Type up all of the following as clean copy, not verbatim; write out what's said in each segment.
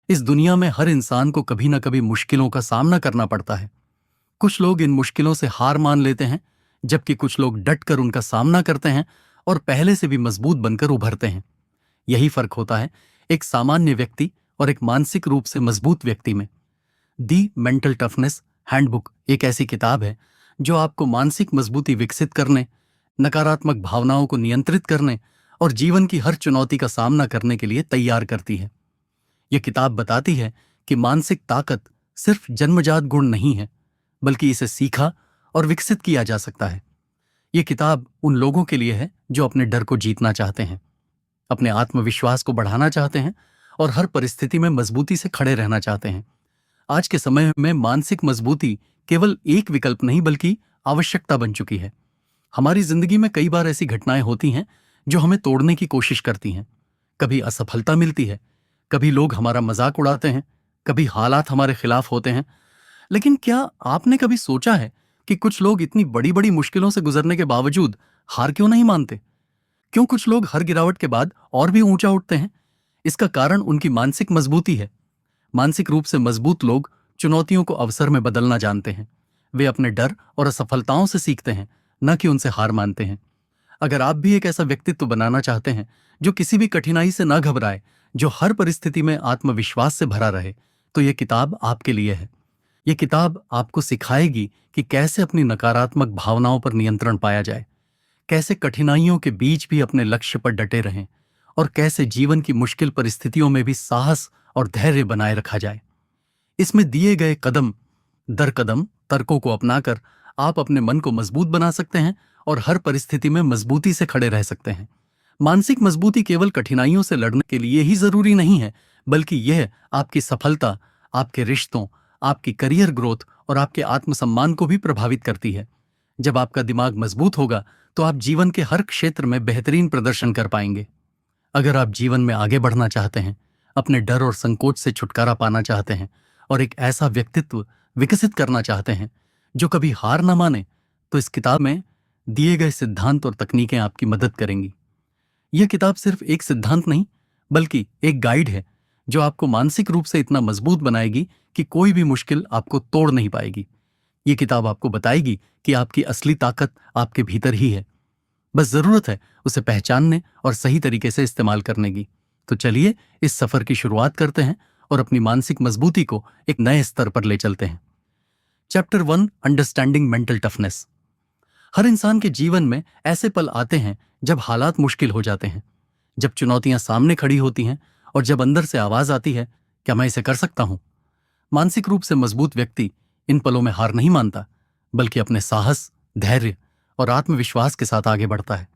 इस दुनिया में हर इंसान को कभी ना कभी मुश्किलों का सामना करना पड़ता है। कुछ लोग इन मुश्किलों से हार मान लेते हैं, जबकि कुछ लोग डट कर उनका सामना करते हैं और पहले से भी मजबूत बनकर उभरते हैं। यही फर्क होता है एक सामान्य व्यक्ति और एक मानसिक रूप से मजबूत व्यक्ति में। दी मेंटल टफनेस हैंडबुक एक ऐसी किताब है जो आपको मानसिक मजबूती विकसित करने, नकारात्मक भावनाओं को नियंत्रित करने और जीवन की हर चुनौती का सामना करने के लिए तैयार करती है। यह किताब बताती है कि मानसिक ताकत सिर्फ जन्मजात गुण नहीं है, बल्कि इसे सीखा और विकसित किया जा सकता है। यह किताब उन लोगों के लिए है जो अपने डर को जीतना चाहते हैं, अपने आत्मविश्वास को बढ़ाना चाहते हैं और हर परिस्थिति में मजबूती से खड़े रहना चाहते हैं। आज के समय में मानसिक मजबूती केवल एक विकल्प नहीं बल्कि आवश्यकता बन चुकी है। हमारी जिंदगी में कई बार ऐसी घटनाएं होती हैं जो हमें तोड़ने की कोशिश करती हैं। कभी असफलता मिलती है, कभी लोग हमारा मजाक उड़ाते हैं, कभी हालात हमारे खिलाफ होते हैं। लेकिन क्या आपने कभी सोचा है कि कुछ लोग इतनी बड़ी बड़ी मुश्किलों से गुजरने के बावजूद हार क्यों नहीं मानते? क्यों कुछ लोग हर गिरावट के बाद और भी ऊंचा उठते हैं? इसका कारण उनकी मानसिक मजबूती है। मानसिक रूप से मजबूत लोग चुनौतियों को अवसर में बदलना जानते हैं। वे अपने डर और असफलताओं से सीखते हैं, न कि उनसे हार मानते हैं। अगर आप भी एक ऐसा व्यक्तित्व बनाना चाहते हैं जो किसी भी कठिनाई से न घबराए, जो हर परिस्थिति में आत्मविश्वास से भरा रहे, तो यह किताब आपके लिए है। यह किताब आपको सिखाएगी कि कैसे अपनी नकारात्मक भावनाओं पर नियंत्रण पाया जाए, कैसे कठिनाइयों के बीच भी अपने लक्ष्य पर डटे रहें और कैसे जीवन की मुश्किल परिस्थितियों में भी साहस और धैर्य बनाए रखा जाए। इसमें दिए गए कदम दर कदम तर्कों को अपनाकर आप अपने मन को मजबूत बना सकते हैं और हर परिस्थिति में मजबूती से खड़े रह सकते हैं। मानसिक मजबूती केवल कठिनाइयों से लड़ने के लिए ही जरूरी नहीं है, बल्कि यह आपकी सफलता, आपके रिश्तों, आपकी करियर ग्रोथ और आपके आत्मसम्मान को भी प्रभावित करती है। जब आपका दिमाग मजबूत होगा तो आप जीवन के हर क्षेत्र में बेहतरीन प्रदर्शन कर पाएंगे। अगर आप जीवन में आगे बढ़ना चाहते हैं, अपने डर और संकोच से छुटकारा पाना चाहते हैं और एक ऐसा व्यक्तित्व विकसित करना चाहते हैं जो कभी हार न माने, तो इस किताब में दिए गए सिद्धांत और तकनीकें आपकी मदद करेंगी। यह किताब सिर्फ एक सिद्धांत नहीं, बल्कि एक गाइड है जो आपको मानसिक रूप से इतना मजबूत बनाएगी कि कोई भी मुश्किल आपको तोड़ नहीं पाएगी। यह किताब आपको बताएगी कि आपकी असली ताकत आपके भीतर ही है, बस जरूरत है उसे पहचानने और सही तरीके से इस्तेमाल करने की। तो चलिए इस सफर की शुरुआत करते हैं और अपनी मानसिक मजबूती को एक नए स्तर पर ले चलते हैं। Chapter 1, understanding mental toughness. हर इंसान के जीवन में ऐसे पल आते हैं जब हालात मुश्किल हो जाते हैं, जब चुनौतियां सामने खड़ी होती हैं और जब अंदर से आवाज आती है, क्या मैं इसे कर सकता हूं? मानसिक रूप से मजबूत व्यक्ति इन पलों में हार नहीं मानता, बल्कि अपने साहस, धैर्य और आत्मविश्वास के साथ आगे बढ़ता है।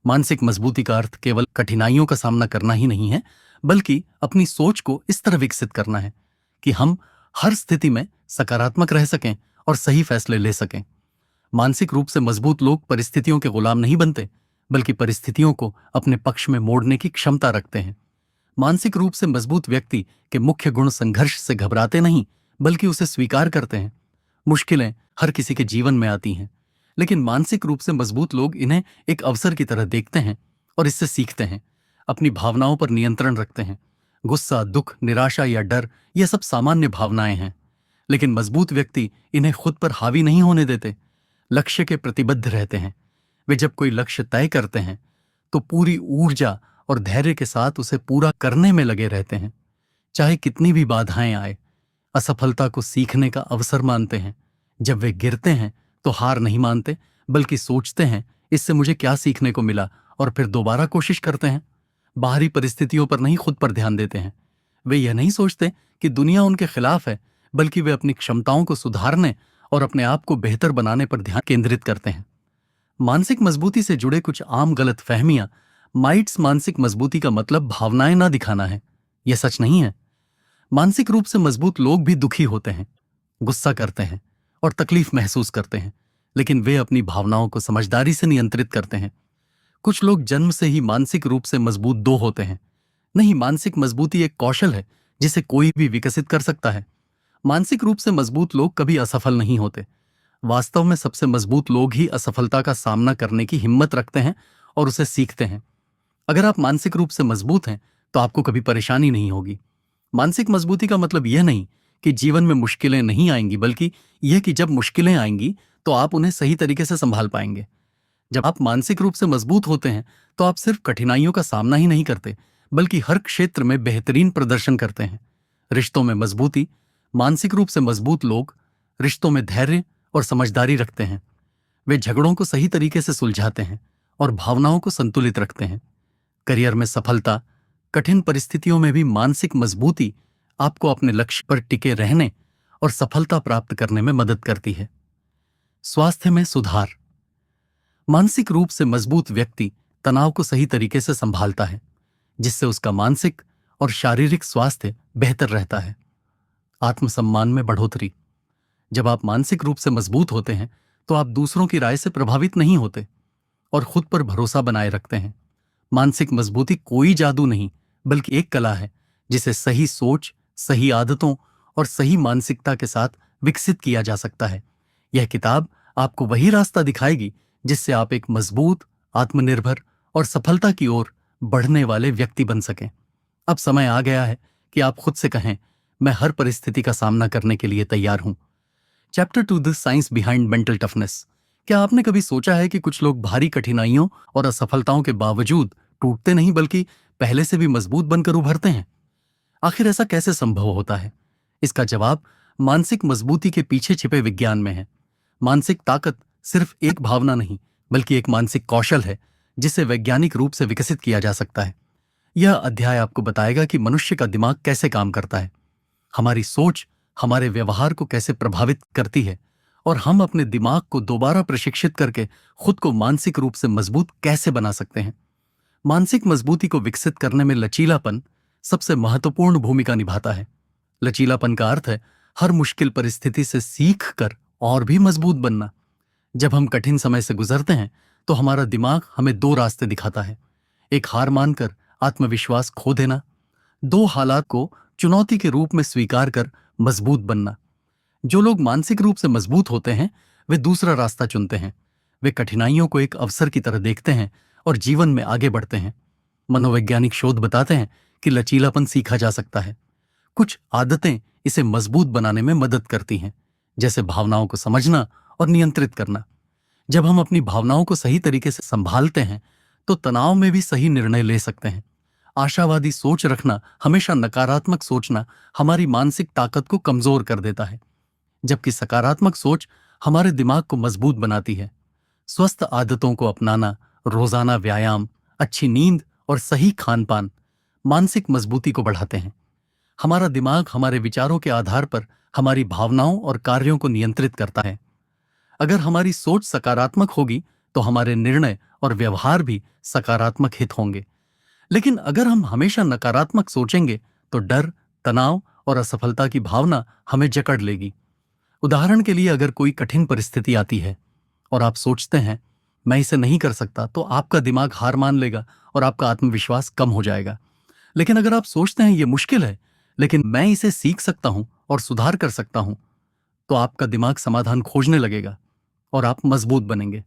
मानसिक मजबूती का अर्थ केवल कठिनाइयों का सामना करना ही नहीं है, बल्कि अपनी सोच को इस तरह विकसित करना है कि हम हर स्थिति में सकारात्मक रह सकें और सही फैसले ले सकें। मानसिक रूप से मजबूत लोग परिस्थितियों के गुलाम नहीं बनते, बल्कि परिस्थितियों को अपने पक्ष में मोड़ने की क्षमता रखते हैं। मानसिक रूप से मजबूत व्यक्ति के मुख्य गुण संघर्ष से घबराते नहीं, बल्कि उसे स्वीकार करते हैं। मुश्किलें हर किसी के जीवन में आती हैं, लेकिन मानसिक रूप से मजबूत लोग इन्हें एक अवसर की तरह देखते हैं और इससे सीखते हैं। अपनी भावनाओं पर नियंत्रण रखते हैं। गुस्सा, दुख, निराशा या डर, ये सब सामान्य भावनाएं हैं, लेकिन मजबूत व्यक्ति इन्हें खुद पर हावी नहीं होने देते। लक्ष्य के प्रतिबद्ध रहते हैं। वे जब कोई लक्ष्य तय करते हैं तो पूरी ऊर्जा और धैर्य के साथ उसे पूरा करने में लगे रहते हैं, चाहे कितनी भी बाधाएं आए। असफलता को सीखने का अवसर मानते हैं। जब वे गिरते हैं तो हार नहीं मानते, बल्कि सोचते हैं इससे मुझे क्या सीखने को मिला, और फिर दोबारा कोशिश करते हैं। बाहरी परिस्थितियों पर नहीं, खुद पर ध्यान देते हैं। वे यह नहीं सोचते कि दुनिया उनके खिलाफ है, बल्कि वे अपनी क्षमताओं को सुधारने और अपने आप को बेहतर बनाने पर ध्यान केंद्रित करते हैं। मानसिक मजबूती से जुड़े कुछ आम गलत फहमियां। माइट्स मानसिक मजबूती का मतलब भावनाएं ना दिखाना है। यह सच नहीं है। मानसिक रूप से मजबूत लोग भी दुखी होते हैं, गुस्सा करते हैं और तकलीफ महसूस करते हैं, लेकिन वे अपनी भावनाओं को समझदारी से नियंत्रित करते हैं। कुछ लोग जन्म से ही मानसिक रूप से मजबूत दो होते हैं। नहीं, मानसिक मजबूती एक कौशल है जिसे कोई भी विकसित कर सकता है। मानसिक रूप से मजबूत लोग कभी असफल नहीं होते। वास्तव में सबसे मजबूत लोग ही असफलता का सामना करने की हिम्मत रखते हैं और उसे सीखते हैं। अगर आप मानसिक रूप से मजबूत हैं तो आपको कभी परेशानी नहीं होगी। मानसिक मजबूती का मतलब यह नहीं कि जीवन में मुश्किलें नहीं आएंगी, बल्कि यह कि जब मुश्किलें आएंगी तो आप उन्हें सही तरीके से संभाल पाएंगे। जब आप मानसिक रूप से मजबूत होते हैं तो आप सिर्फ कठिनाइयों का सामना ही नहीं करते, बल्कि हर क्षेत्र में बेहतरीन प्रदर्शन करते हैं। रिश्तों में मजबूती। मानसिक रूप से मजबूत लोग रिश्तों में धैर्य और समझदारी रखते हैं। वे झगड़ों को सही तरीके से सुलझाते हैं और भावनाओं को संतुलित रखते हैं। करियर में सफलता। कठिन परिस्थितियों में भी मानसिक मजबूती आपको अपने लक्ष्य पर टिके रहने और सफलता प्राप्त करने में मदद करती है। स्वास्थ्य में सुधार। मानसिक रूप से मजबूत व्यक्ति तनाव को सही तरीके से संभालता है, जिससे उसका मानसिक और शारीरिक स्वास्थ्य बेहतर रहता है। आत्मसम्मान में बढ़ोतरी। जब आप मानसिक रूप से मजबूत होते हैं तो आप दूसरों की राय से प्रभावित नहीं होते और खुद पर भरोसा बनाए रखते हैं। मानसिक मजबूती कोई जादू नहीं, बल्कि एक कला है जिसे सही सोच, सही आदतों और सही मानसिकता के साथ विकसित किया जा सकता है। यह किताब आपको वही रास्ता दिखाएगी जिससे आप एक मजबूत, आत्मनिर्भर और सफलता की ओर बढ़ने वाले व्यक्ति बन सकें। अब समय आ गया है कि आप खुद से कहें, मैं हर परिस्थिति का सामना करने के लिए तैयार हूं। Chapter 2 the science behind mental toughness. क्या आपने कभी सोचा है कि कुछ लोग भारी कठिनाइयों और असफलताओं के बावजूद टूटते नहीं, बल्कि पहले से भी मजबूत बनकर उभरते हैं? आखिर ऐसा कैसे संभव होता है? इसका जवाब मानसिक मजबूती के पीछे छिपे विज्ञान में है। मानसिक ताकत सिर्फ एक भावना नहीं, बल्कि एक मानसिक कौशल है जिसे वैज्ञानिक रूप से विकसित किया जा सकता है। यह अध्याय आपको बताएगा कि मनुष्य का दिमाग कैसे काम करता है, हमारी सोच हमारे व्यवहार को कैसे प्रभावित करती है और हम अपने दिमाग को दोबारा प्रशिक्षित करके खुद को मानसिक रूप से मजबूत कैसे बना सकते हैं। मानसिक मजबूती को विकसित करने में लचीलापन सबसे महत्वपूर्ण भूमिका निभाता है। लचीलापन का अर्थ है हर मुश्किल परिस्थिति से सीख कर और भी मजबूत बनना। जब हम कठिन समय से गुजरते हैं तो हमारा दिमाग हमें दो रास्ते दिखाता है। एक, हार मानकर आत्मविश्वास खो देना। दो, हालात को चुनौती के रूप में स्वीकार कर मजबूत बनना। जो लोग मानसिक रूप से मजबूत होते हैं वे दूसरा रास्ता चुनते हैं। वे कठिनाइयों को एक अवसर की तरह देखते हैं और जीवन में आगे बढ़ते हैं। मनोवैज्ञानिक शोध बताते हैं कि लचीलापन सीखा जा सकता है। कुछ आदतें इसे मजबूत बनाने में मदद करती हैं, जैसे भावनाओं को समझना और नियंत्रित करना। जब हम अपनी भावनाओं को सही तरीके से संभालते हैं तो तनाव में भी सही निर्णय ले सकते हैं। आशावादी सोच रखना, हमेशा नकारात्मक सोचना हमारी मानसिक ताकत को कमजोर कर देता है, जबकि सकारात्मक सोच हमारे दिमाग को मजबूत बनाती है। स्वस्थ आदतों को अपनाना, रोजाना व्यायाम, अच्छी नींद और सही खान-पान मानसिक मजबूती को बढ़ाते हैं। हमारा दिमाग हमारे विचारों के आधार पर हमारी भावनाओं और कार्यों को नियंत्रित करता है। अगर हमारी सोच सकारात्मक होगी तो हमारे निर्णय और व्यवहार भी सकारात्मक हित होंगे। लेकिन अगर हम हमेशा नकारात्मक सोचेंगे तो डर, तनाव और असफलता की भावना हमें जकड़ लेगी। उदाहरण के लिए, अगर कोई कठिन परिस्थिति आती है और आप सोचते हैं मैं इसे नहीं कर सकता, तो आपका दिमाग हार मान लेगा और आपका आत्मविश्वास कम हो जाएगा। लेकिन अगर आप सोचते हैं ये मुश्किल है लेकिन मैं इसे सीख सकता हूं और सुधार कर सकता हूं, तो आपका दिमाग समाधान खोजने लगेगा और आप मजबूत बनेंगे।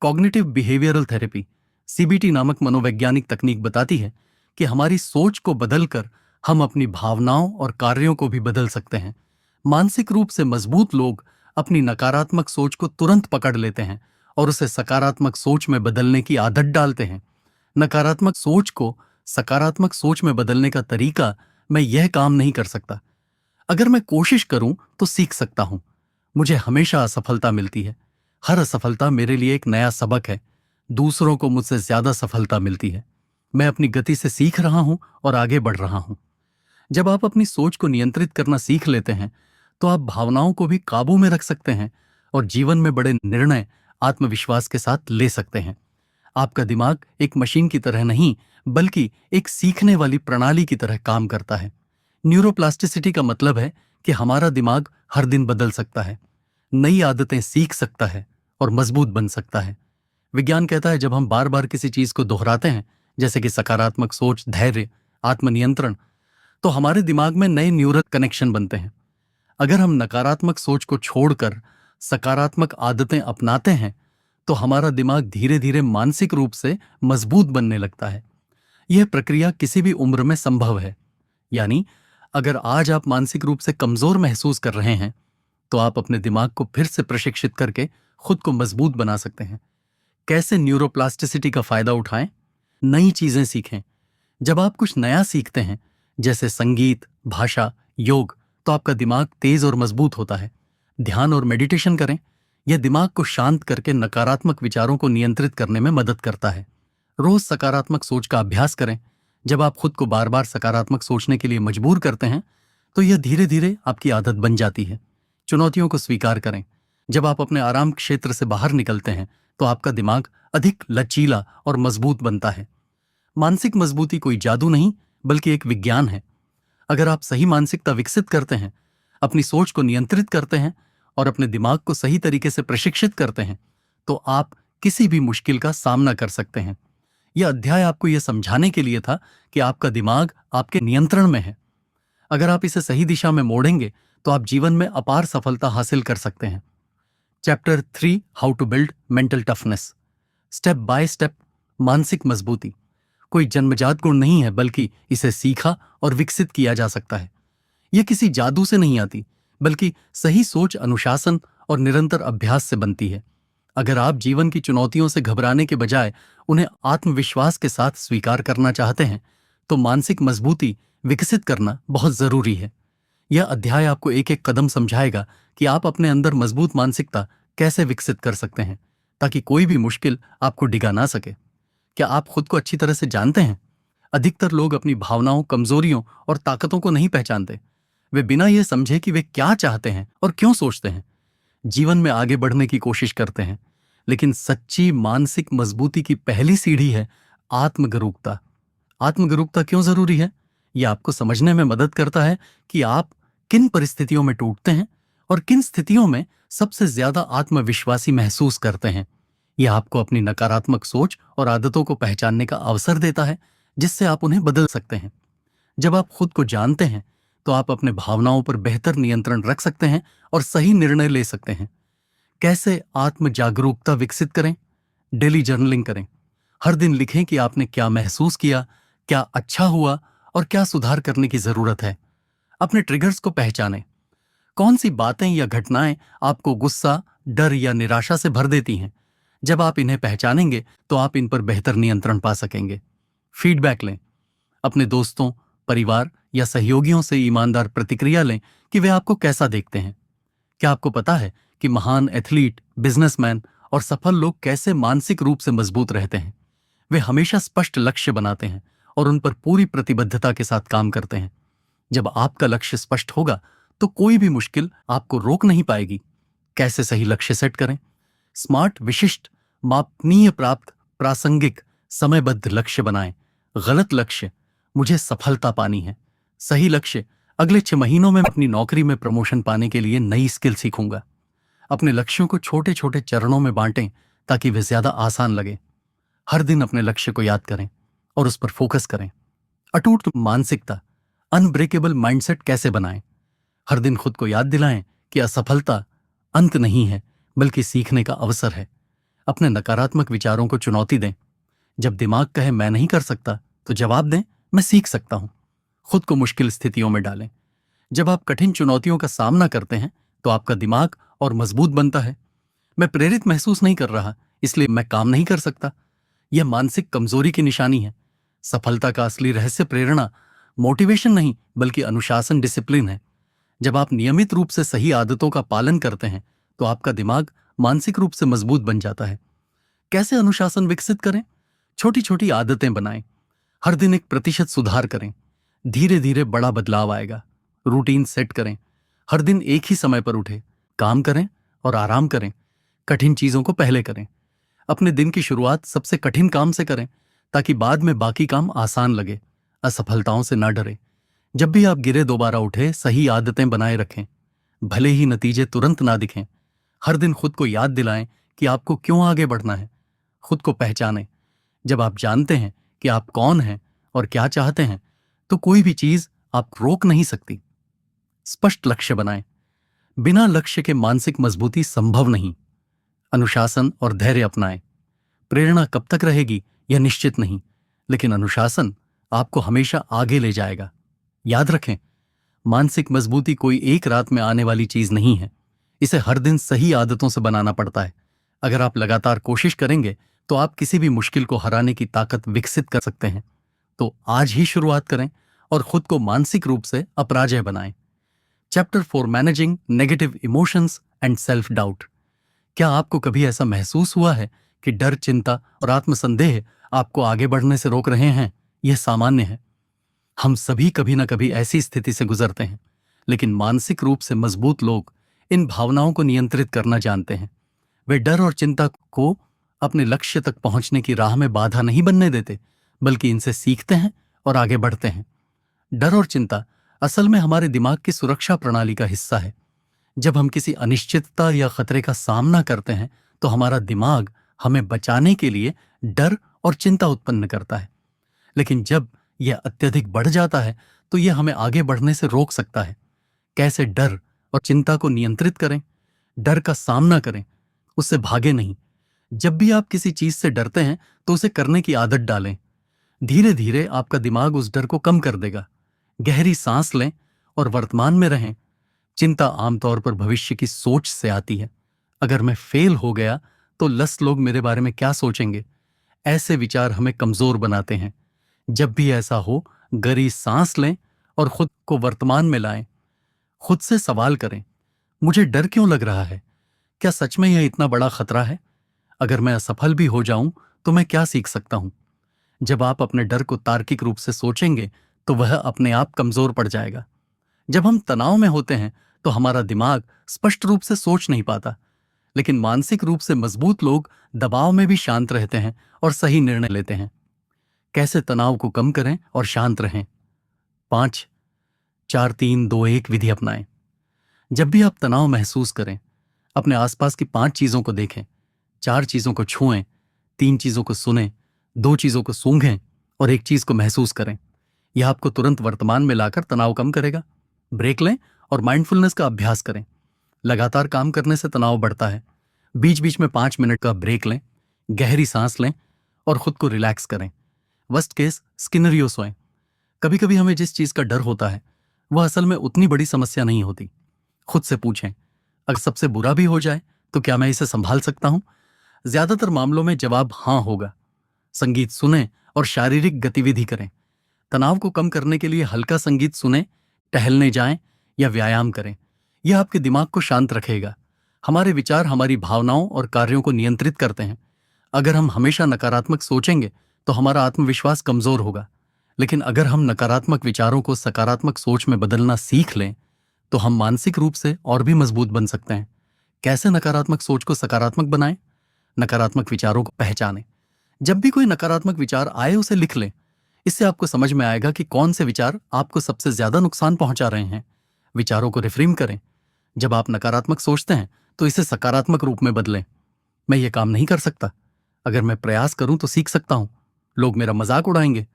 कॉग्निटिव बिहेवियरल थेरेपी, सीबीटी नामक मनोवैज्ञानिक तकनीक बताती है कि हमारी सोच को बदलकर हम अपनी भावनाओं और कार्यों को भी बदल सकते हैं। मानसिक रूप से मजबूत लोग अपनी नकारात्मक सोच को तुरंत पकड़ लेते हैं और उसे सकारात्मक सोच में बदलने की आदत डालते हैं। नकारात्मक सोच को सकारात्मक सोच में बदलने का तरीका, मैं यह काम नहीं कर सकता, अगर मैं कोशिश करूं तो सीख सकता हूं, मुझे हमेशा असफलता मिलती है, हर असफलता मेरे लिए एक नया सबक है, दूसरों को मुझसे ज्यादा सफलता मिलती है, मैं अपनी गति से सीख रहा हूं और आगे बढ़ रहा हूं। जब आप अपनी सोच को नियंत्रित करना सीख लेते हैं तो आप भावनाओं को भी काबू में रख सकते हैं और जीवन में बड़े निर्णय आत्मविश्वास के साथ ले सकते हैं। आपका दिमाग एक मशीन की तरह नहीं, बल्कि एक सीखने वाली प्रणाली की तरह काम करता है। न्यूरोप्लास्टिसिटी का मतलब है कि हमारा दिमाग हर दिन बदल सकता है, नई आदतें सीख सकता है और मजबूत बन सकता है। विज्ञान कहता है जब हम बार बार किसी चीज को दोहराते हैं, जैसे कि सकारात्मक सोच, धैर्य, आत्मनियंत्रण, तो हमारे दिमाग में नए न्यूरल कनेक्शन बनते हैं। अगर हम नकारात्मक सोच को छोड़कर सकारात्मक आदतें अपनाते हैं तो हमारा दिमाग धीरे धीरे मानसिक रूप से मजबूत बनने लगता है। यह प्रक्रिया किसी भी उम्र में संभव है, यानी अगर आज आप मानसिक रूप से कमजोर महसूस कर रहे हैं, तो आप अपने दिमाग को फिर से प्रशिक्षित करके खुद को मजबूत बना सकते हैं। कैसे न्यूरोप्लास्टिसिटी का फायदा उठाएं? नई चीजें सीखें। जब आप कुछ नया सीखते हैं, जैसे संगीत, भाषा, योग, तो आपका दिमाग तेज और मजबूत होता है। ध्यान और मेडिटेशन करें। यह दिमाग को शांत करके नकारात्मक विचारों को नियंत्रित करने में मदद करता है। रोज सकारात्मक सोच का अभ्यास करें। जब आप खुद को बार बार सकारात्मक सोचने के लिए मजबूर करते हैं, तो यह धीरे धीरे आपकी आदत बन जाती है। चुनौतियों को स्वीकार करें। जब आप अपने आराम क्षेत्र से बाहर निकलते हैं, तो आपका दिमाग अधिक लचीला और मजबूत बनता है। मानसिक मजबूती कोई जादू नहीं, बल्कि एक विज्ञान है। अगर आप सही मानसिकता विकसित करते हैं, अपनी सोच को नियंत्रित करते हैं और अपने दिमाग को सही तरीके से प्रशिक्षित करते हैं, तो आप किसी भी मुश्किल का सामना कर सकते हैं। यह अध्याय आपको यह समझाने के लिए था कि आपका दिमाग आपके नियंत्रण में है। अगर आप इसे सही दिशा में मोड़ेंगे, तो आप जीवन में अपार सफलता हासिल कर सकते हैं। Chapter 3, how to build mental toughness. Step by step मानसिक मजबूती कोई जन्मजात गुण नहीं है, बल्कि इसे सीखा और विकसित किया जा सकता है। यह किसी जादू से नहीं आती, बल्कि सही सोच, अनुशासन और निरंतर अभ्यास से बनती है। अगर आप जीवन की चुनौतियों से घबराने के बजाय उन्हें आत्मविश्वास के साथ स्वीकार करना चाहते हैं, तो मानसिक मजबूती विकसित करना बहुत जरूरी है। यह अध्याय आपको एक एक कदम समझाएगा कि आप अपने अंदर मजबूत मानसिकता कैसे विकसित कर सकते हैं, ताकि कोई भी मुश्किल आपको डिगा ना सके। क्या आप खुद को अच्छी तरह से जानते हैं? अधिकतर लोग अपनी भावनाओं, कमजोरियों और ताकतों को नहीं पहचानते। वे बिना यह समझे कि वे क्या चाहते हैं और क्यों सोचते हैं, जीवन में आगे बढ़ने की कोशिश करते हैं। लेकिन सच्ची मानसिक मजबूती की पहली सीढ़ी है आत्मगरुकता। आत्मगरुकता क्यों जरूरी है? यह आपको समझने में मदद करता है कि आप किन परिस्थितियों में टूटते हैं और किन स्थितियों में सबसे ज्यादा आत्मविश्वासी महसूस करते हैं। यह आपको अपनी नकारात्मक सोच और आदतों को पहचानने का अवसर देता है, जिससे आप उन्हें बदल सकते हैं। जब आप खुद को जानते हैं, तो आप अपने भावनाओं पर बेहतर नियंत्रण रख सकते हैं और सही निर्णय ले सकते हैं। कैसे आत्म जागरूकता विकसित करें? डेली जर्नलिंग करें। हर दिन लिखें कि आपने क्या महसूस किया, क्या अच्छा हुआ और क्या सुधार करने की जरूरत है। अपने ट्रिगर्स को पहचानें। कौन सी बातें या घटनाएं आपको गुस्सा, डर या निराशा से भर देती हैं? जब आप इन्हें पहचानेंगे, तो आप इन पर बेहतर नियंत्रण पा सकेंगे। फीडबैक लें। अपने दोस्तों, परिवार या सहयोगियों से ईमानदार प्रतिक्रिया लें कि वे आपको कैसा देखते हैं। क्या आपको पता है कि महान एथलीट, बिजनेसमैन और सफल लोग कैसे मानसिक रूप से मजबूत रहते हैं? वे हमेशा स्पष्ट लक्ष्य बनाते हैं और उन पर पूरी प्रतिबद्धता के साथ काम करते हैं। जब आपका लक्ष्य स्पष्ट होगा, तो कोई भी मुश्किल आपको रोक नहीं पाएगी। कैसे सही लक्ष्य सेट करें? स्मार्ट, विशिष्ट, मापनीय, प्राप्त, प्रासंगिक, समयबद्ध लक्ष्य बनाएं। गलत लक्ष्य, मुझे सफलता पानी है। सही लक्ष्य, अगले 6 महीनों में अपनी नौकरी में प्रमोशन पाने के लिए नई स्किल सीखूंगा। अपने लक्ष्यों को छोटे छोटे चरणों में बांटें, ताकि वे ज्यादा आसान लगे। हर दिन अपने लक्ष्य को याद करें और उस पर फोकस करें। अटूट मानसिकता, अनब्रेकेबल माइंडसेट कैसे बनाएं? हर दिन खुद को याद दिलाएं कि असफलता अंत नहीं है, बल्कि सीखने का अवसर है। अपने नकारात्मक विचारों को चुनौती दें। जब दिमाग कहे मैं नहीं कर सकता, तो जवाब दें मैं सीख सकता हूं। खुद को मुश्किल स्थितियों में डालें। जब आप कठिन चुनौतियों का सामना करते हैं, तो आपका दिमाग और मजबूत बनता है। मैं प्रेरित महसूस नहीं कर रहा, इसलिए मैं काम नहीं कर सकता। यह मानसिक कमजोरी की निशानी है। सफलता का असली रहस्य प्रेरणा, मोटिवेशन नहीं, बल्कि अनुशासन, डिसिप्लिन है। जब आप नियमित रूप से सही आदतों का पालन करते हैं, तो आपका दिमाग मानसिक रूप से मजबूत बन जाता है। कैसे अनुशासन विकसित करें? छोटी छोटी आदतें बनाएं। हर दिन 1% सुधार करें। धीरे धीरे बड़ा बदलाव आएगा। रूटीन सेट करें। हर दिन एक ही समय पर उठें, काम करें और आराम करें। कठिन चीजों को पहले करें। अपने दिन की शुरुआत सबसे कठिन काम से करें, ताकि बाद में बाकी काम आसान लगे। असफलताओं से ना डरें। जब भी आप गिरे, दोबारा उठे, सही आदतें बनाए रखें। भले ही नतीजे तुरंत ना दिखें। हर दिन खुद को याद दिलाएं कि आपको क्यों आगे बढ़ना है। खुद को पहचानें। जब आप जानते हैं कि आप कौन हैं और क्या चाहते हैं, तो कोई भी चीज आप रोक नहीं सकती। स्पष्ट लक्ष्य बनाएं। बिना लक्ष्य के मानसिक मजबूती संभव नहीं। अनुशासन और धैर्य अपनाएं। प्रेरणा कब तक रहेगी, यह निश्चित नहीं, लेकिन अनुशासन आपको हमेशा आगे ले जाएगा। याद रखें, मानसिक मजबूती कोई एक रात में आने वाली चीज नहीं है। इसे हर दिन सही आदतों से बनाना पड़ता है। अगर आप लगातार कोशिश करेंगे तो आप किसी भी मुश्किल को हराने की ताकत विकसित कर सकते हैं। तो आज ही शुरुआत करें और खुद को मानसिक रूप से अपराजय बनाएं। Chapter 4, managing negative emotions and self doubt. क्या आपको कभी ऐसा महसूस हुआ है कि डर, चिंता और आत्मसंदेह आपको आगे बढ़ने से रोक रहे हैं? यह सामान्य है। हम सभी कभी ना कभी ऐसी स्थिति से गुजरते हैं, लेकिन मानसिक रूप से मजबूत लोग इन भावनाओं को नियंत्रित करना जानते हैं। वे डर और चिंता को अपने लक्ष्य तक पहुंचने की राह में बाधा नहीं बनने देते, बल्कि इनसे सीखते हैं और आगे बढ़ते हैं। डर और चिंता असल में हमारे दिमाग की सुरक्षा प्रणाली का हिस्सा है। जब हम किसी अनिश्चितता या खतरे का सामना करते हैं तो हमारा दिमाग हमें बचाने के लिए डर और चिंता उत्पन्न करता है। लेकिन जब यह अत्यधिक बढ़ जाता है तो यह हमें आगे बढ़ने से रोक सकता है। कैसे डर और चिंता को नियंत्रित करें? डर का सामना करें, उससे भागे नहीं। जब भी आप किसी चीज से डरते हैं तो उसे करने की आदत डालें। धीरे धीरे आपका दिमाग उस डर को कम कर देगा। गहरी सांस लें और वर्तमान में रहें। चिंता आमतौर पर भविष्य की सोच से आती है। अगर मैं फेल हो गया तो 10 लोग मेरे बारे में क्या सोचेंगे? ऐसे विचार हमें कमजोर बनाते हैं। जब भी ऐसा हो, गहरी सांस लें और खुद को वर्तमान में लाएं। खुद से सवाल करें, मुझे डर क्यों लग रहा है? क्या सच में यह इतना बड़ा खतरा है? अगर मैं असफल भी हो जाऊं तो मैं क्या सीख सकता हूं? जब आप अपने डर को तार्किक रूप से सोचेंगे तो वह अपने आप कमजोर पड़ जाएगा। जब हम तनाव में होते हैं तो हमारा दिमाग स्पष्ट रूप से सोच नहीं पाता, लेकिन मानसिक रूप से मजबूत लोग दबाव में भी शांत रहते हैं और सही निर्णय लेते हैं। कैसे तनाव को कम करें और शांत रहें? 5, 4, 3, 2, 1 विधि अपनाएं। जब भी आप तनाव महसूस करें, अपने आसपास की 5 चीजों को देखें, 4 चीजों को छुएं, 3 चीजों को सुनें, 2 चीजों को सूंघें और 1 चीज को महसूस करें। यह आपको तुरंत वर्तमान में लाकर तनाव कम करेगा। ब्रेक लें और माइंडफुलनेस का अभ्यास करें। लगातार काम करने से तनाव बढ़ता है। बीच बीच में 5 मिनट का ब्रेक लें, गहरी सांस लें और खुद को रिलैक्स करें। वर्स्ट केस स्किनरियो सोएं। कभी कभी हमें जिस चीज का डर होता है वह असल में उतनी बड़ी समस्या नहीं होती। खुद से पूछें, अगर सबसे बुरा भी हो जाए तो क्या मैं इसे संभाल सकता हूं? ज्यादातर मामलों में जवाब हाँ होगा। संगीत सुनें और शारीरिक गतिविधि करें। तनाव को कम करने के लिए हल्का संगीत सुनें, टहलने जाएं या व्यायाम करें। यह आपके दिमाग को शांत रखेगा। हमारे विचार हमारी भावनाओं और कार्यों को नियंत्रित करते हैं। अगर हम हमेशा नकारात्मक सोचेंगे तो हमारा आत्मविश्वास कमजोर होगा, लेकिन अगर हम नकारात्मक विचारों को सकारात्मक सोच में बदलना सीख लें तो हम मानसिक रूप से और भी मजबूत बन सकते हैं। कैसे नकारात्मक सोच को सकारात्मक बनाएं? नकारात्मक विचारों को पहचानें। जब भी कोई नकारात्मक विचार आए उसे लिख लें। इससे आपको समझ में आएगा कि कौन से विचार आपको सबसे ज्यादा नुकसान पहुंचा रहे हैं। विचारों को रिफ्रेम करें। जब आप नकारात्मक सोचते हैं तो इसे सकारात्मक रूप में बदलें। मैं ये काम नहीं कर सकता, अगर मैं प्रयास करूं तो सीख सकता हूं। लोग मेरा मजाक उड़ाएंगे।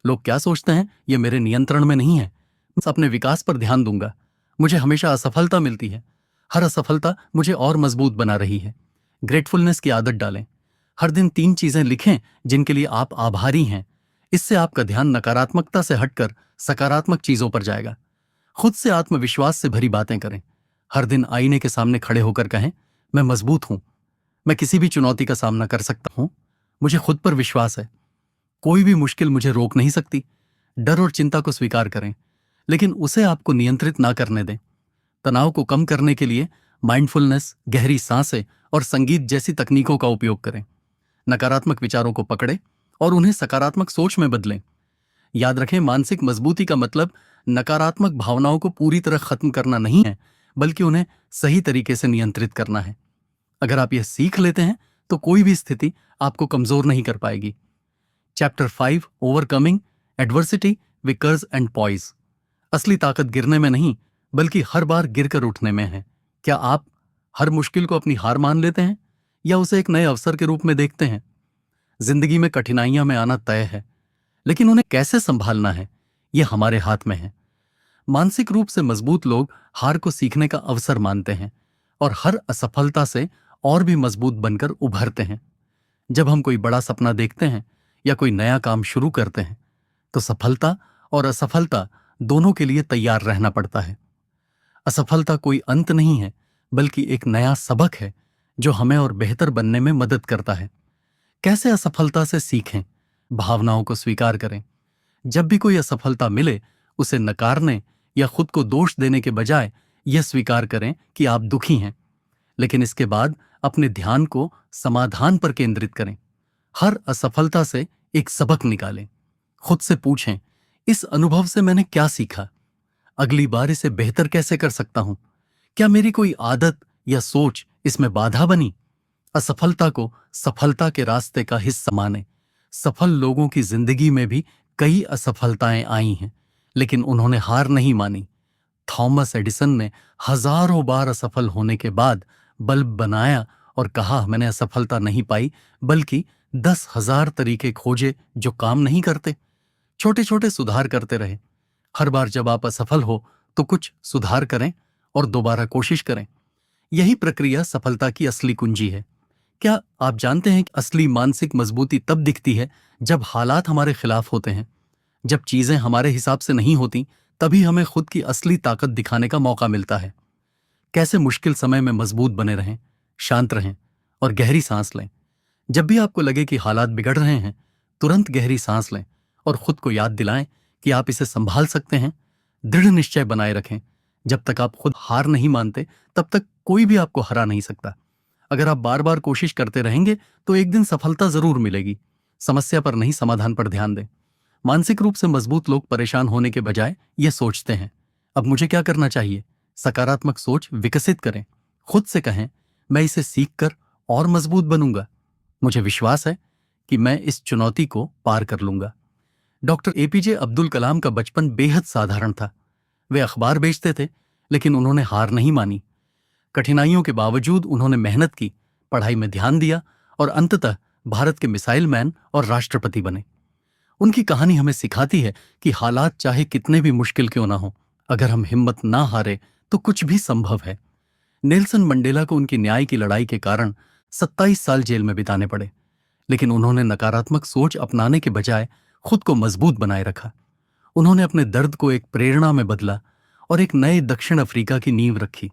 लोग क्या सोचते हैं ये मेरे नियंत्रण में नहीं है। मैं अपने विकास पर ध्यान दूंगा। मुझे हमेशा असफलता मिलती है। हर असफलता मुझे और मजबूत बना रही है। ग्रेटफुलनेस की आदत डालें। हर दिन 3 चीजें लिखें जिनके लिए आप आभारी हैं। इससे आपका ध्यान नकारात्मकता से हटकर सकारात्मक चीजों पर जाएगा। खुद से आत्मविश्वास से भरी बातें करें। हर दिन आईने के सामने खड़े होकर कहें, मैं मजबूत हूं, मैं किसी भी चुनौती का सामना कर सकता हूं, मुझे खुद पर विश्वास है, कोई भी मुश्किल मुझे रोक नहीं सकती। डर और चिंता को स्वीकार करें, लेकिन उसे आपको नियंत्रित ना करने दें। तनाव को कम करने के लिए माइंडफुलनेस, गहरी सांसें और संगीत जैसी तकनीकों का उपयोग करें। नकारात्मक विचारों को पकड़ें और उन्हें सकारात्मक सोच में बदलें। याद रखें, मानसिक मजबूती का मतलब नकारात्मक भावनाओं को पूरी तरह खत्म करना नहीं है, बल्कि उन्हें सही तरीके से नियंत्रित करना है। अगर आप यह सीख लेते हैं तो कोई भी स्थिति आपको कमजोर नहीं कर पाएगी। चैप्टर 5, ओवरकमिंग एडवर्सिटी विद कर्ज एंड पॉइज। असली ताकत गिरने में नहीं, बल्कि हर बार गिरकर उठने में है। क्या आप हर मुश्किल को अपनी हार मान लेते हैं या उसे एक नए अवसर के रूप में देखते हैं? जिंदगी में कठिनाइयां में आना तय है, लेकिन उन्हें कैसे संभालना है यह हमारे हाथ में है। मानसिक रूप से मजबूत लोग हार को सीखने का अवसर मानते हैं और हर असफलता से और भी मजबूत बनकर उभरते हैं। जब हम कोई बड़ा सपना देखते हैं या कोई नया काम शुरू करते हैं तो सफलता और असफलता दोनों के लिए तैयार रहना पड़ता है। असफलता कोई अंत नहीं है, बल्कि एक नया सबक है जो हमें और बेहतर बनने में मदद करता है। कैसे असफलता से सीखें? भावनाओं को स्वीकार करें। जब भी कोई असफलता मिले, उसे नकारने या खुद को दोष देने के बजाय यह स्वीकार करें कि आप दुखी हैं, लेकिन इसके बाद अपने ध्यान को समाधान पर केंद्रित करें। हर असफलता से एक सबक निकालें। खुद से पूछें, इस अनुभव से मैंने क्या सीखा? अगली बार इसे बेहतर कैसे कर सकता हूं? क्या मेरी कोई आदत या सोच इसमें बाधा बनी? असफलता को सफलता के रास्ते का हिस्सा माने। सफल लोगों की जिंदगी में भी कई असफलताएं आई हैं, लेकिन उन्होंने हार नहीं मानी। थॉमस एडिसन ने हजारों बार असफल होने के बाद बल्ब बनाया और कहा, मैंने असफलता नहीं पाई, बल्कि 10,000 तरीके खोजे जो काम नहीं करते। छोटे छोटे सुधार करते रहे। हर बार जब आप असफल हो तो कुछ सुधार करें और दोबारा कोशिश करें। यही प्रक्रिया सफलता की असली कुंजी है। क्या आप जानते हैं कि असली मानसिक मजबूती तब दिखती है जब हालात हमारे खिलाफ होते हैं? जब चीजें हमारे हिसाब से नहीं होती, तभी हमें खुद की असली ताकत दिखाने का मौका मिलता है। कैसे मुश्किल समय में मजबूत बने रहें, शांत रहें और गहरी सांस लें। जब भी आपको लगे कि हालात बिगड़ रहे हैं, तुरंत गहरी सांस लें और खुद को याद दिलाएं कि आप इसे संभाल सकते हैं। दृढ़ निश्चय बनाए रखें। जब तक आप खुद हार नहीं मानते, तब तक कोई भी आपको हरा नहीं सकता। अगर आप बार बार कोशिश करते रहेंगे तो एक दिन सफलता जरूर मिलेगी। समस्या पर नहीं, समाधान पर ध्यान दें। मानसिक रूप से मजबूत लोग परेशान होने के बजाय ये सोचते हैं, अब मुझे क्या करना चाहिए? सकारात्मक सोच विकसित करें। खुद से कहें, मैं इसे सीखकर और मजबूत बनूंगा। मुझे विश्वास है कि मैं इस चुनौती को पार कर लूंगा। डॉक्टर एपीजे अब्दुल कलाम का बचपन बेहद साधारण था। वे अखबार बेचते थे, लेकिन उन्होंने हार नहीं मानी। कठिनाइयों के बावजूद उन्होंने मेहनत की, पढ़ाई में ध्यान दिया और अंततः भारत के मिसाइल मैन और राष्ट्रपति बने। उनकी कहानी हमें सिखाती है कि हालात चाहे कितने भी मुश्किल क्यों ना हो, अगर हम हिम्मत ना हारे तो कुछ भी संभव है। नेल्सन मंडेला को उनकी न्याय की लड़ाई के कारण 27 साल जेल में बिताने पड़े, लेकिन उन्होंने नकारात्मक सोच अपनाने के बजाय खुद को मजबूत बनाए रखा। उन्होंने अपने दर्द को एक प्रेरणा में बदला और एक नए दक्षिण अफ्रीका की नींव रखी।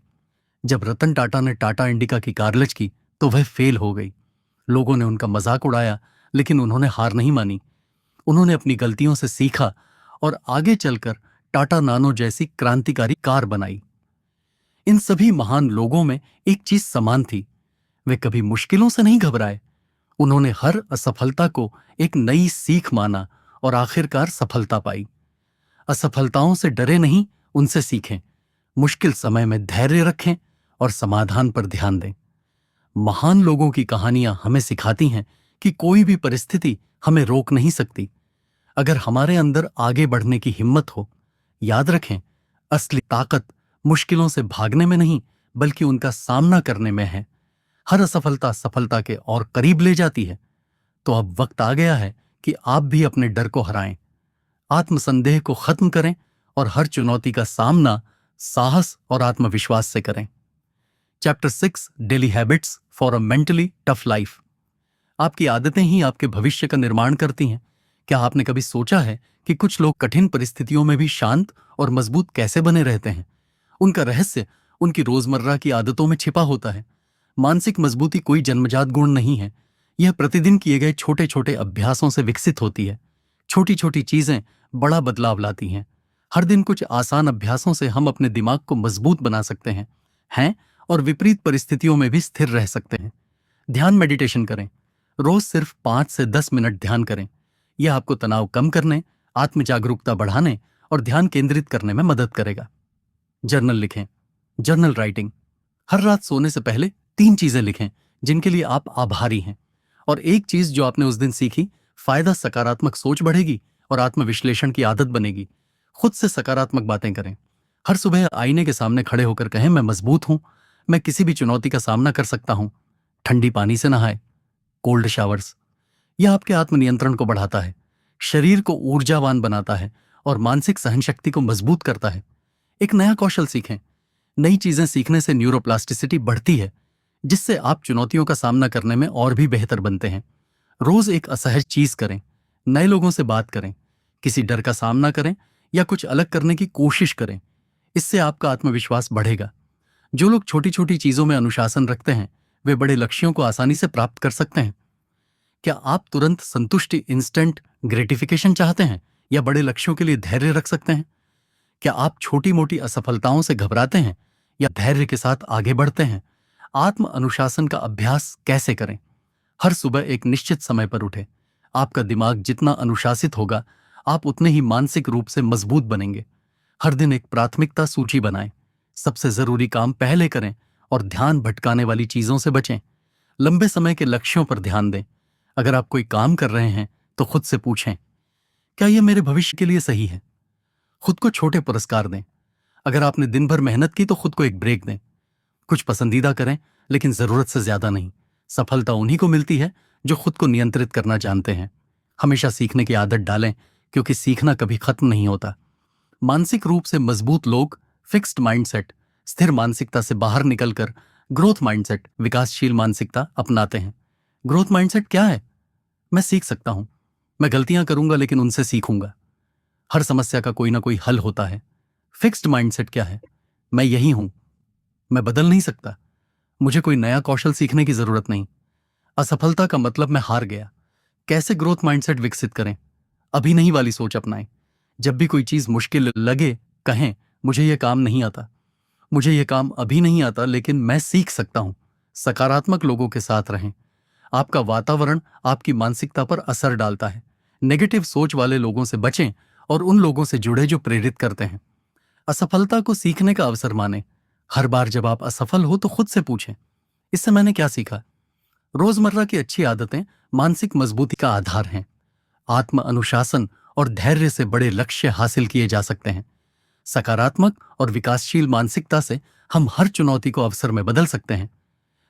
जब रतन टाटा ने टाटा इंडिका की कारलेज की तो वह फेल हो गई। लोगों ने उनका मजाक उड़ाया, लेकिन उन्होंने हार नहीं मानी। उन्होंने अपनी गलतियों से सीखा और आगे चलकर टाटा नानो जैसी क्रांतिकारी कार बनाई। इन सभी महान लोगों में एक चीज समान थी, वे कभी मुश्किलों से नहीं घबराए। उन्होंने हर असफलता को एक नई सीख माना और आखिरकार सफलता पाई। असफलताओं से डरे नहीं, उनसे सीखें। मुश्किल समय में धैर्य रखें और समाधान पर ध्यान दें। महान लोगों की कहानियां हमें सिखाती हैं कि कोई भी परिस्थिति हमें रोक नहीं सकती, अगर हमारे अंदर आगे बढ़ने की हिम्मत हो। याद रखें, असली ताकत मुश्किलों से भागने में नहीं, बल्कि उनका सामना करने में है। हर असफलता सफलता के और करीब ले जाती है। तो अब वक्त आ गया है कि आप भी अपने डर को हराएं, आत्मसंदेह को खत्म करें और हर चुनौती का सामना साहस और आत्मविश्वास से करें। Chapter 6, daily habits for a mentally tough life. आपकी आदतें ही आपके भविष्य का निर्माण करती हैं। क्या आपने कभी सोचा है कि कुछ लोग कठिन परिस्थितियों में भी शांत और मजबूत कैसे बने रहते हैं? उनका रहस्य उनकी रोजमर्रा की आदतों में छिपा होता है। मानसिक मजबूती कोई जन्मजात गुण नहीं है, यह प्रतिदिन किए गए छोटे छोटे अभ्यासों से विकसित होती है। छोटी छोटी चीजें बड़ा बदलाव लाती हैं। हर दिन कुछ आसान अभ्यासों से हम अपने दिमाग को मजबूत बना सकते हैं और विपरीत परिस्थितियों में भी स्थिर रह सकते हैं। ध्यान मेडिटेशन करें। रोज सिर्फ 5 से 10 मिनट ध्यान करें। यह आपको तनाव कम करने, आत्म जागरूकता बढ़ाने और ध्यान केंद्रित करने में मदद करेगा। जर्नल लिखें। Journal writing. हर रात सोने से पहले 3 चीजें लिखें जिनके लिए आप आभारी हैं, और एक चीज जो आपने उस दिन सीखी। फायदा सकारात्मक सोच बढ़ेगी और आत्मविश्लेषण की आदत बनेगी। खुद से सकारात्मक बातें करें। हर सुबह आईने के सामने खड़े होकर कहें, मैं मजबूत हूं, मैं किसी भी चुनौती का सामना कर सकता हूं। ठंडी पानी से नहाएं, कोल्ड शावर्स। यह आपके आत्मनियंत्रण को बढ़ाता है, शरीर को ऊर्जावान बनाता है और मानसिक सहनशक्ति को मजबूत करता है। एक नया कौशल सीखें। नई चीजें सीखने से न्यूरोप्लास्टिसिटी बढ़ती है, जिससे आप चुनौतियों का सामना करने में और भी बेहतर बनते हैं। रोज एक असहज चीज करें, नए लोगों से बात करें, किसी डर का सामना करें या कुछ अलग करने की कोशिश करें। इससे आपका आत्मविश्वास बढ़ेगा। जो लोग छोटी छोटी चीजों में अनुशासन रखते हैं वे बड़े लक्ष्यों को आसानी से प्राप्त कर सकते हैं। क्या आप तुरंत संतुष्टि, इंस्टेंट ग्रेटिफिकेशन चाहते हैं या बड़े लक्ष्यों के लिए धैर्य रख सकते हैं? क्या आप छोटी मोटी असफलताओं से घबराते हैं या धैर्य के साथ आगे बढ़ते हैं? आत्म अनुशासन का अभ्यास कैसे करें? हर सुबह एक निश्चित समय पर उठें। आपका दिमाग जितना अनुशासित होगा, आप उतने ही मानसिक रूप से मजबूत बनेंगे। हर दिन एक प्राथमिकता सूची बनाएं। सबसे जरूरी काम पहले करें और ध्यान भटकाने वाली चीजों से बचें। लंबे समय के लक्ष्यों पर ध्यान दें। अगर आप कोई काम कर रहे हैं तो खुद से पूछें, क्या यह मेरे भविष्य के लिए सही है? खुद को छोटे पुरस्कार दें। अगर आपने दिन भर मेहनत की तो खुद को एक ब्रेक दें। कुछ पसंदीदा करें, लेकिन जरूरत से ज्यादा नहीं। सफलता उन्हीं को मिलती है जो खुद को नियंत्रित करना जानते हैं। हमेशा सीखने की आदत डालें, क्योंकि सीखना कभी खत्म नहीं होता। मानसिक रूप से मजबूत लोग फिक्स्ड माइंडसेट, स्थिर मानसिकता से बाहर निकलकर ग्रोथ माइंडसेट, विकासशील मानसिकता अपनाते हैं। ग्रोथ माइंडसेट क्या है? मैं सीख सकता हूं, मैं गलतियां करूंगा लेकिन उनसे सीखूंगा। हर समस्या का कोई ना कोई हल होता है। फिक्स्ड माइंडसेट क्या है? मैं यही हूं, मैं बदल नहीं सकता, मुझे कोई नया कौशल सीखने की जरूरत नहीं। असफलता का मतलब मैं हार गया। कैसे ग्रोथ माइंडसेट विकसित करें? अभी नहीं वाली सोच अपनाएं। जब भी कोई चीज मुश्किल लगे, कहें, मुझे यह काम नहीं आता, मुझे यह काम अभी नहीं आता, लेकिन मैं सीख सकता हूं। सकारात्मक लोगों के साथ रहें। आपका वातावरण आपकी मानसिकता पर असर डालता है। नेगेटिव सोच वाले लोगों से बचें और उन लोगों से जुड़े जो प्रेरित करते हैं। असफलता को सीखने का अवसर मानें। हर बार जब आप असफल हो तो खुद से पूछें, इससे मैंने क्या सीखा? रोजमर्रा की अच्छी आदतें मानसिक मजबूती का आधार हैं। आत्म अनुशासन और धैर्य से बड़े लक्ष्य हासिल किए जा सकते हैं। सकारात्मक और विकासशील मानसिकता से हम हर चुनौती को अवसर में बदल सकते हैं।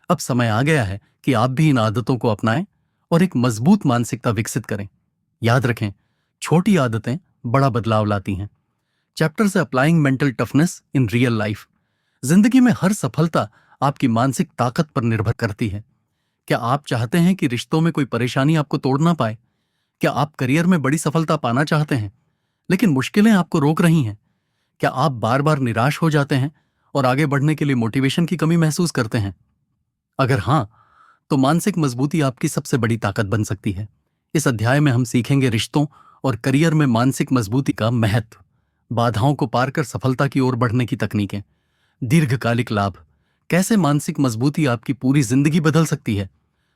अब समय आ गया है कि आप भी इन आदतों को अपनाएं और एक मजबूत मानसिकता विकसित करें। याद रखें, छोटी आदतें बड़ा बदलाव लाती हैं। चैप्टर से applying mental toughness in real life. जिंदगी में हर सफलता आपकी मानसिक ताकत पर निर्भर करती है। क्या आप चाहते हैं कि रिश्तों में कोई परेशानी आपको तोड़ ना पाए? क्या आप करियर में बड़ी सफलता पाना चाहते हैं, लेकिन मुश्किलें आपको रोक रही हैं? क्या आप बार बार निराश हो जाते हैं और आगे बढ़ने के लिए मोटिवेशन की कमी महसूस करते हैं? अगर हां, तो मानसिक मजबूती आपकी सबसे बड़ी ताकत बन सकती है। इस अध्याय में हम सीखेंगे रिश्तों और करियर में मानसिक मजबूती का महत्व, बाधाओं को पार कर सफलता की ओर बढ़ने की तकनीकें, दीर्घकालिक लाभ, कैसे मानसिक मजबूती आपकी पूरी जिंदगी बदल सकती है।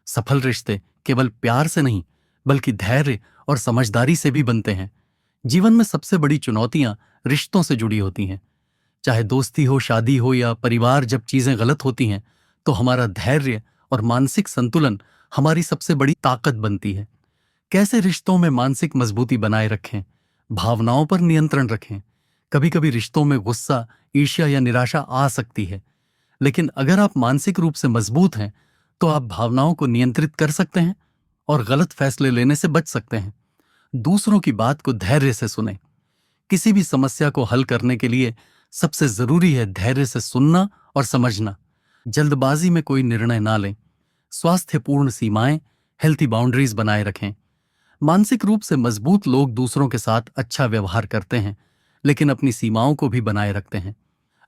सफल रिश्ते केवल प्यार से नहीं, बल्कि धैर्य और समझदारी से भी बनते हैं। जीवन में सबसे बड़ी चुनौतियां रिश्तों से जुड़ी होती हैं। चाहे दोस्ती हो, शादी हो या परिवार, जब चीजें गलत होती हैं तो हमारा धैर्य और मानसिक संतुलन हमारी सबसे बड़ी ताकत बनती है। कैसे रिश्तों में मानसिक मजबूती बनाए रखें? भावनाओं पर नियंत्रण रखें। कभी कभी रिश्तों में गुस्सा, ईर्ष्या या निराशा आ सकती है, लेकिन अगर आप मानसिक रूप से मजबूत हैं तो आप भावनाओं को नियंत्रित कर सकते हैं और गलत फैसले लेने से बच सकते हैं। दूसरों की बात को धैर्य से सुनें। किसी भी समस्या को हल करने के लिए सबसे जरूरी है धैर्य से सुनना और समझना। जल्दबाजी में कोई निर्णय ना लें। स्वास्थ्यपूर्ण सीमाएं, हेल्थी बाउंड्रीज बनाए रखें। मानसिक रूप से मजबूत लोग दूसरों के साथ अच्छा व्यवहार करते हैं, लेकिन अपनी सीमाओं को भी बनाए रखते हैं।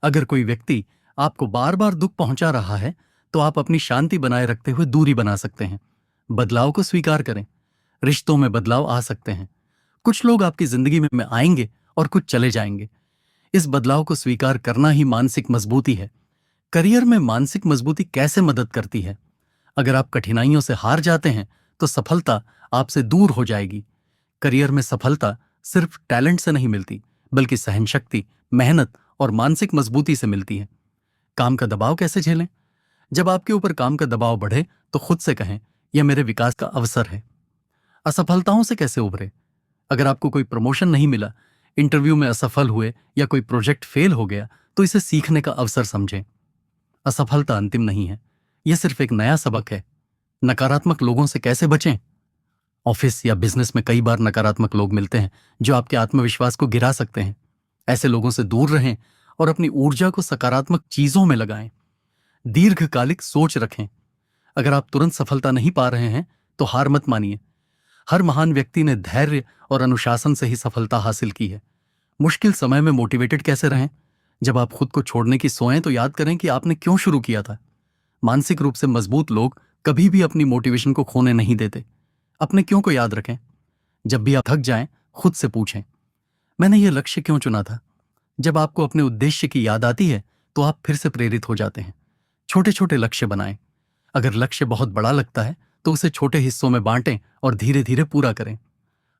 अगर कोई व्यक्ति आपको बार बार दुख पहुंचा रहा है तो आप अपनी शांति बनाए रखते हुए दूरी बना सकते हैं। बदलाव को स्वीकार करें। रिश्तों में बदलाव आ सकते हैं। कुछ लोग आपकी जिंदगी में आएंगे और कुछ चले जाएंगे। इस बदलाव को स्वीकार करना ही मानसिक मजबूती है। करियर में मानसिक मजबूती कैसे मदद करती है? अगर आप कठिनाइयों से हार जाते हैं तो सफलता आपसे दूर हो जाएगी। करियर में सफलता सिर्फ टैलेंट से नहीं मिलती, बल्कि सहनशक्ति, मेहनत और मानसिक मजबूती से मिलती है। काम का दबाव कैसे झेलें? जब आपके ऊपर काम का दबाव बढ़े तो खुद से कहें, यह मेरे विकास का अवसर है। असफलताओं से कैसे उभरे? अगर आपको कोई प्रमोशन नहीं मिला, इंटरव्यू में असफल हुए या कोई प्रोजेक्ट फेल हो गया, तो इसे सीखने का अवसर समझें। असफलता अंतिम नहीं है, यह सिर्फ एक नया सबक है। नकारात्मक लोगों से कैसे बचें? ऑफिस या बिजनेस में कई बार नकारात्मक लोग मिलते हैं जो आपके आत्मविश्वास को गिरा सकते हैं। ऐसे लोगों से दूर रहें और अपनी ऊर्जा को सकारात्मक चीजों में लगाएं। दीर्घकालिक सोच रखें। अगर आप तुरंत सफलता नहीं पा रहे हैं तो हार मत मानिए। हर महान व्यक्ति ने धैर्य और अनुशासन से ही सफलता हासिल की है। मुश्किल समय में मोटिवेटेड कैसे रहें? जब आप खुद को छोड़ने की सोएं तो याद करें कि आपने क्यों शुरू किया था। मानसिक रूप से मजबूत लोग कभी भी अपनी मोटिवेशन को खोने नहीं देते। अपने क्यों को याद रखें। जब भी आप थक जाएं, खुद से पूछें, मैंने ये लक्ष्य क्यों चुना था? जब आपको अपने उद्देश्य की याद आती है तो आप फिर से प्रेरित हो जाते हैं। छोटे छोटे लक्ष्य बनाएं। अगर लक्ष्य बहुत बड़ा लगता है तो उसे छोटे हिस्सों में बांटें और धीरे धीरे पूरा करें।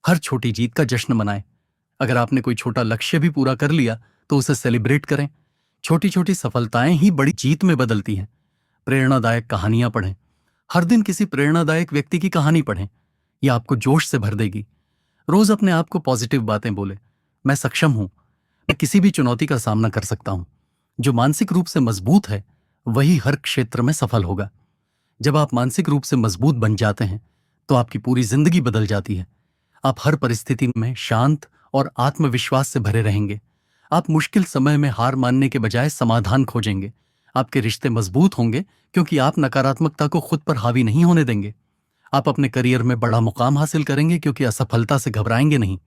हर छोटी जीत का जश्न मनाएं। अगर आपने कोई छोटा लक्ष्य भी पूरा कर लिया तो उसे सेलिब्रेट करें। छोटी छोटी सफलताएं ही बड़ी जीत में बदलती हैं। प्रेरणादायक कहानियां पढ़ें। हर दिन किसी प्रेरणादायक व्यक्ति की कहानी पढ़ें। यह आपको जोश से भर देगी। रोज अपने आप को पॉजिटिव बातें बोले। मैं सक्षम हूं। मैं किसी भी चुनौती का सामना कर सकता हूं। जो मानसिक रूप से मजबूत है वही हर क्षेत्र में सफल होगा। जब आप मानसिक रूप से मजबूत बन जाते हैं तो आपकी पूरी जिंदगी बदल जाती है। आप हर परिस्थिति में शांत और आत्मविश्वास से भरे रहेंगे। आप मुश्किल समय में हार मानने के बजाय समाधान खोजेंगे। आपके रिश्ते मजबूत होंगे क्योंकि आप नकारात्मकता को खुद पर हावी नहीं होने देंगे। आप अपने करियर में बड़ा मुकाम हासिल करेंगे क्योंकि असफलता से घबराएंगे नहीं।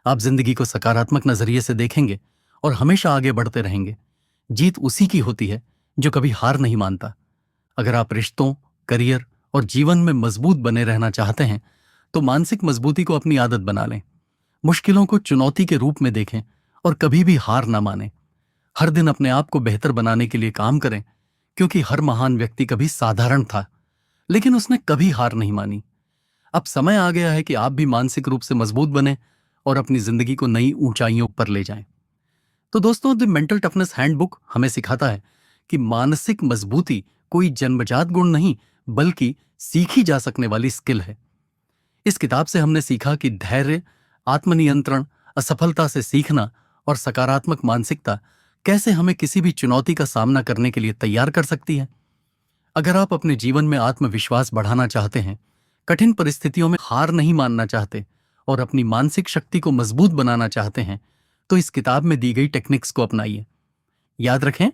आप जिंदगी को सकारात्मक नजरिए से देखेंगे और हमेशा आगे बढ़ते रहेंगे। जीत उसी की होती है जो कभी हार नहीं मानता। अगर आप रिश्तों, करियर और जीवन में मजबूत बने रहना चाहते हैं तो मानसिक मजबूती को अपनी आदत बना लें। मुश्किलों को चुनौती के रूप में देखें और कभी भी हार ना मानें। हर दिन अपने आप को बेहतर बनाने के लिए काम करें क्योंकि हर महान व्यक्ति कभी साधारण था लेकिन उसने कभी हार नहीं मानी। अब समय आ गया है कि आप भी मानसिक रूप से मजबूत बने और अपनी जिंदगी को नई ऊंचाइयों पर ले जाएं। तो दोस्तों, द मेंटल टफनेस हैंडबुक हमें सिखाता है कि मानसिक मजबूती कोई जन्मजात गुण नहीं बल्कि सीखी जा सकने वाली स्किल है। इस किताब से हमने सीखा कि धैर्य, आत्मनियंत्रण, असफलता से सीखना और सकारात्मक मानसिकता कैसे हमें किसी भी चुनौती का सामना करने के लिए तैयार कर सकती है। अगर आप अपने जीवन में आत्मविश्वास बढ़ाना चाहते हैं, कठिन परिस्थितियों में हार नहीं मानना चाहते और अपनी मानसिक शक्ति को मजबूत बनाना चाहते हैं, तो इस किताब में दी गई टेक्निक्स को अपनाइए। याद रखें,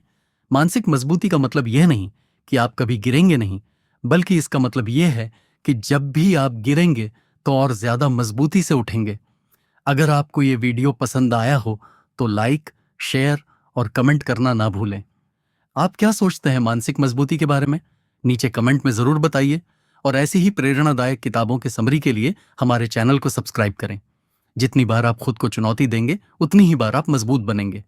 मानसिक मजबूती का मतलब यह नहीं कि आप कभी गिरेंगे नहीं, बल्कि इसका मतलब यह है कि जब भी आप गिरेंगे तो और ज्यादा मजबूती से उठेंगे। अगर आपको ये वीडियो पसंद आया हो तो लाइक, शेयर और कमेंट करना ना भूलें। आप क्या सोचते हैं मानसिक मजबूती के बारे में? नीचे कमेंट में जरूर बताइए और ऐसी ही प्रेरणादायक किताबों के समरी के लिए हमारे चैनल को सब्सक्राइब करें। जितनी बार आप खुद को चुनौती देंगे उतनी ही बार आप मजबूत बनेंगे।